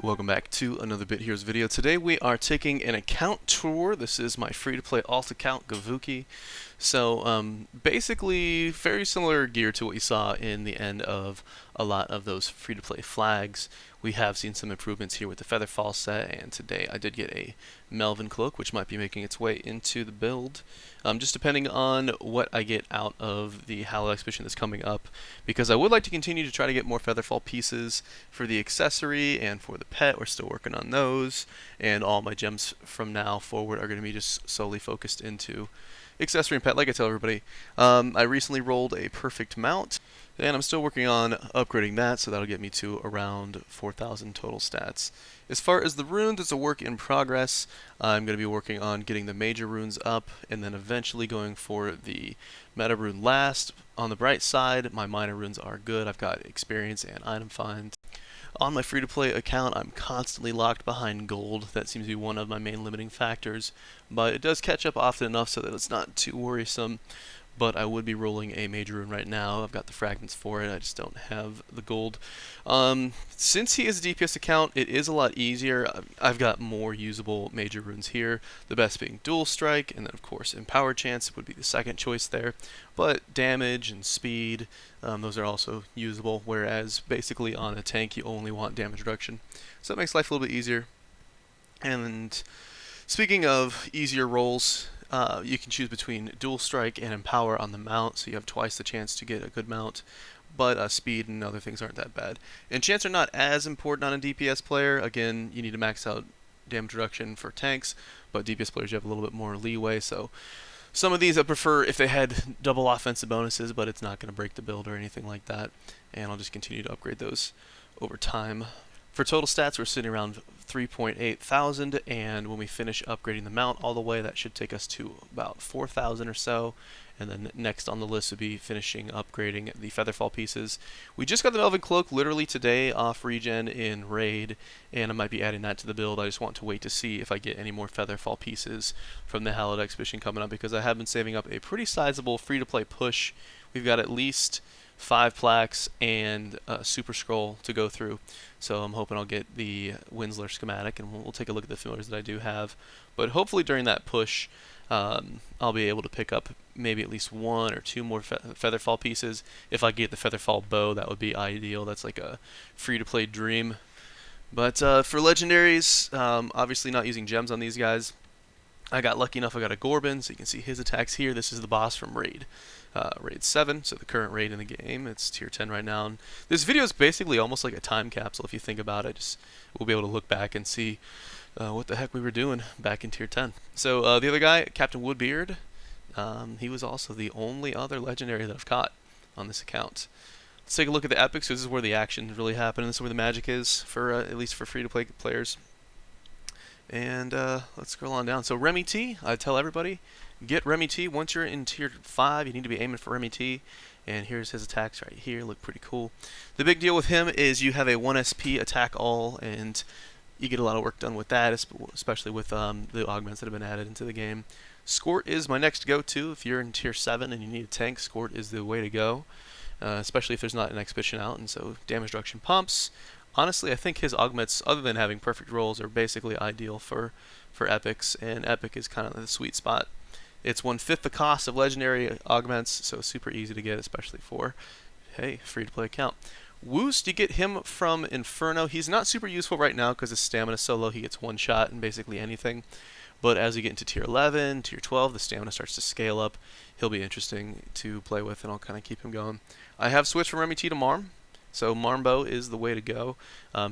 Welcome back to another Bit Heroes video. Today we are taking an account tour. This is my free-to-play alt account, Gavooki. So basically very similar gear to what you saw in the end of a lot of those free-to-play flags. We have seen some improvements here with the Featherfall set, and today I did get a Melvin cloak, which might be making its way into the build. Just depending on what I get out of the Hallowed Expedition that's coming up, because I would like to continue to try to get more Featherfall pieces for the accessory and for the pet. We're still working on those, and all my gems from now forward are going to be just solely focused into accessory and pet, like I tell everybody. I recently rolled a perfect mount, and I'm still working on upgrading that, so that'll get me to around 4,000 total stats. As far as the runes, it's a work in progress. I'm going to be working on getting the major runes up, and then eventually going for the meta rune last. On the bright side, my minor runes are good. I've got experience and item finds. On my free-to-play account, I'm constantly locked behind gold. That seems to be one of my main limiting factors, but it does catch up often enough so that it's not too worrisome. But I would be rolling a major rune right now. I've got the fragments for it, I just don't have the gold. Since he is a DPS account, it is a lot easier. I've got more usable major runes here, the best being Dual Strike, and then of course Empower Chance would be the second choice there. But damage and speed, those are also usable, whereas basically on a tank you only want damage reduction. So it makes life a little bit easier. And speaking of easier rolls, you can choose between Dual Strike and Empower on the mount, so you have twice the chance to get a good mount, but speed and other things aren't that bad. Enchants are not as important on a DPS player. Again, you need to max out damage reduction for tanks, but DPS players you have a little bit more leeway, so some of these I prefer if they had double offensive bonuses, but it's not going to break the build or anything like that, and I'll just continue to upgrade those over time. For total stats, we're sitting around 3.8 thousand, and when we finish upgrading the mount all the way, that should take us to about 4,000 or so. And then next on the list would be finishing upgrading the Featherfall pieces. We just got the Melvin cloak literally today off regen in Raid, and I might be adding that to the build. I just want to wait to see if I get any more Featherfall pieces from the Hallowed Expedition coming up, because I have been saving up a pretty sizable free-to-play push. We've got at least 5 plaques and a super scroll to go through, so I'm hoping I'll get the Winsler schematic, and we'll take a look at the familiars that I do have. But hopefully during that push, I'll be able to pick up maybe at least 1 or 2 more Featherfall pieces. If I get the Featherfall bow, that would be ideal. That's like a free-to-play dream. But for Legendaries, obviously not using gems on these guys. I got lucky enough I got a Gorbin, so you can see his attacks here. This is the boss from Raid. Raid 7, so the current raid in the game. It's tier 10 right now. And this video is basically almost like a time capsule if you think about it. We'll be able to look back and see what the heck we were doing back in tier 10. So the other guy, Captain Woodbeard, he was also the only other legendary that I've caught on this account. Let's take a look at the epics. This is where the action really happened. This is where the magic is, for at least for free-to-play players. And let's scroll on down. So Remy T, I tell everybody, get Remy T. Once you're in tier 5, you need to be aiming for Remy T. And here's his attacks right here. Look pretty cool. The big deal with him is you have a 1 SP attack all, and you get a lot of work done with that, especially with the augments that have been added into the game. Squirt is my next go-to. If you're in tier 7 and you need a tank, Squirt is the way to go, especially if there's not an expedition out. And so damage reduction pumps. Honestly, I think his augments, other than having perfect rolls, are basically ideal for epics, and epic is kind of the sweet spot. It's 1/5 the cost of legendary augments, so super easy to get, especially for, hey, free-to-play account. Woost, you get him from Inferno. He's not super useful right now because his stamina is so low, he gets one shot in basically anything. But as you get into tier 11, tier 12, the stamina starts to scale up. He'll be interesting to play with, and I'll kind of keep him going. I have switched from Remy T to Marm. So Marmbo is the way to go.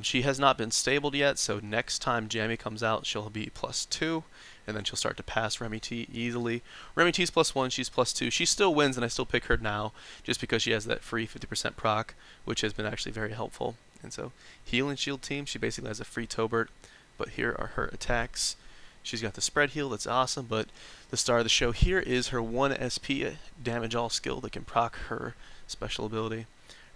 She has not been stabled yet, so next time Jammy comes out, she'll be +2, and then she'll start to pass Remy T easily. Remy T's +1, she's +2. She still wins, and I still pick her now, just because she has that free 50% proc, which has been actually very helpful. And so, heal and shield team, she basically has a free Tobert, but here are her attacks. She's got the spread heal, that's awesome, but the star of the show here is her 1 SP damage all skill that can proc her special ability.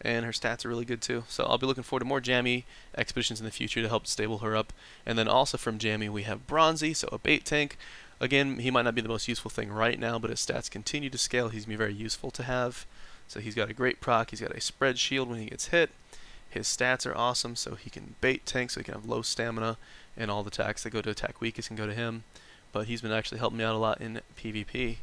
And her stats are really good too. So I'll be looking forward to more Jammy expeditions in the future to help stable her up. And then also from Jammy we have Bronzy, so a bait tank. Again, he might not be the most useful thing right now, but his stats continue to scale. He's going to be very useful to have. So he's got a great proc, he's got a spread shield when he gets hit, His stats are awesome, so he can bait tank, so he can have low stamina, and all the attacks that go to attack weakest can go to him. But he's been actually helping me out a lot in PvP.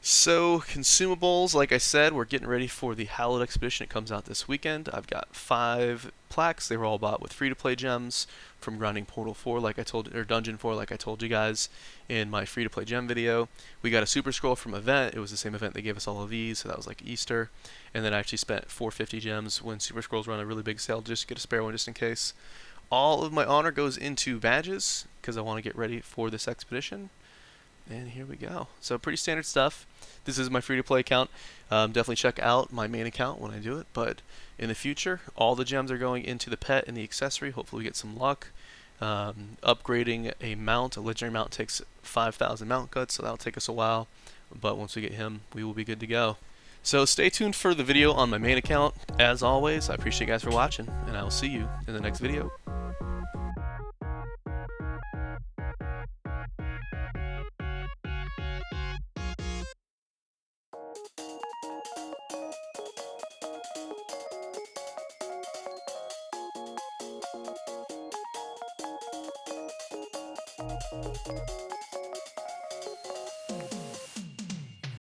So, consumables, like I said, we're getting ready for the Hallowed Expedition. It comes out this weekend. I've got 5 plaques. They were all bought with free-to-play gems from grinding Portal 4, like I told, or Dungeon 4, like I told you guys in my free-to-play gem video. We got a Super Scroll from event. It was the same event that gave us all of these, so that was like Easter. And then I actually spent 450 gems when Super Scrolls run a really big sale just to get a spare one just in case. All of my honor goes into badges because I want to get ready for this expedition. And here we go. So pretty standard stuff. This is my free-to-play account. Definitely check out my main account when I do it. But in the future, all the gems are going into the pet and the accessory. Hopefully we get some luck. Upgrading a mount, a legendary mount, takes 5,000 mount guts, so that'll take us a while. But once we get him, we will be good to go. So stay tuned for the video on my main account. As always, I appreciate you guys for watching, and I will see you in the next video.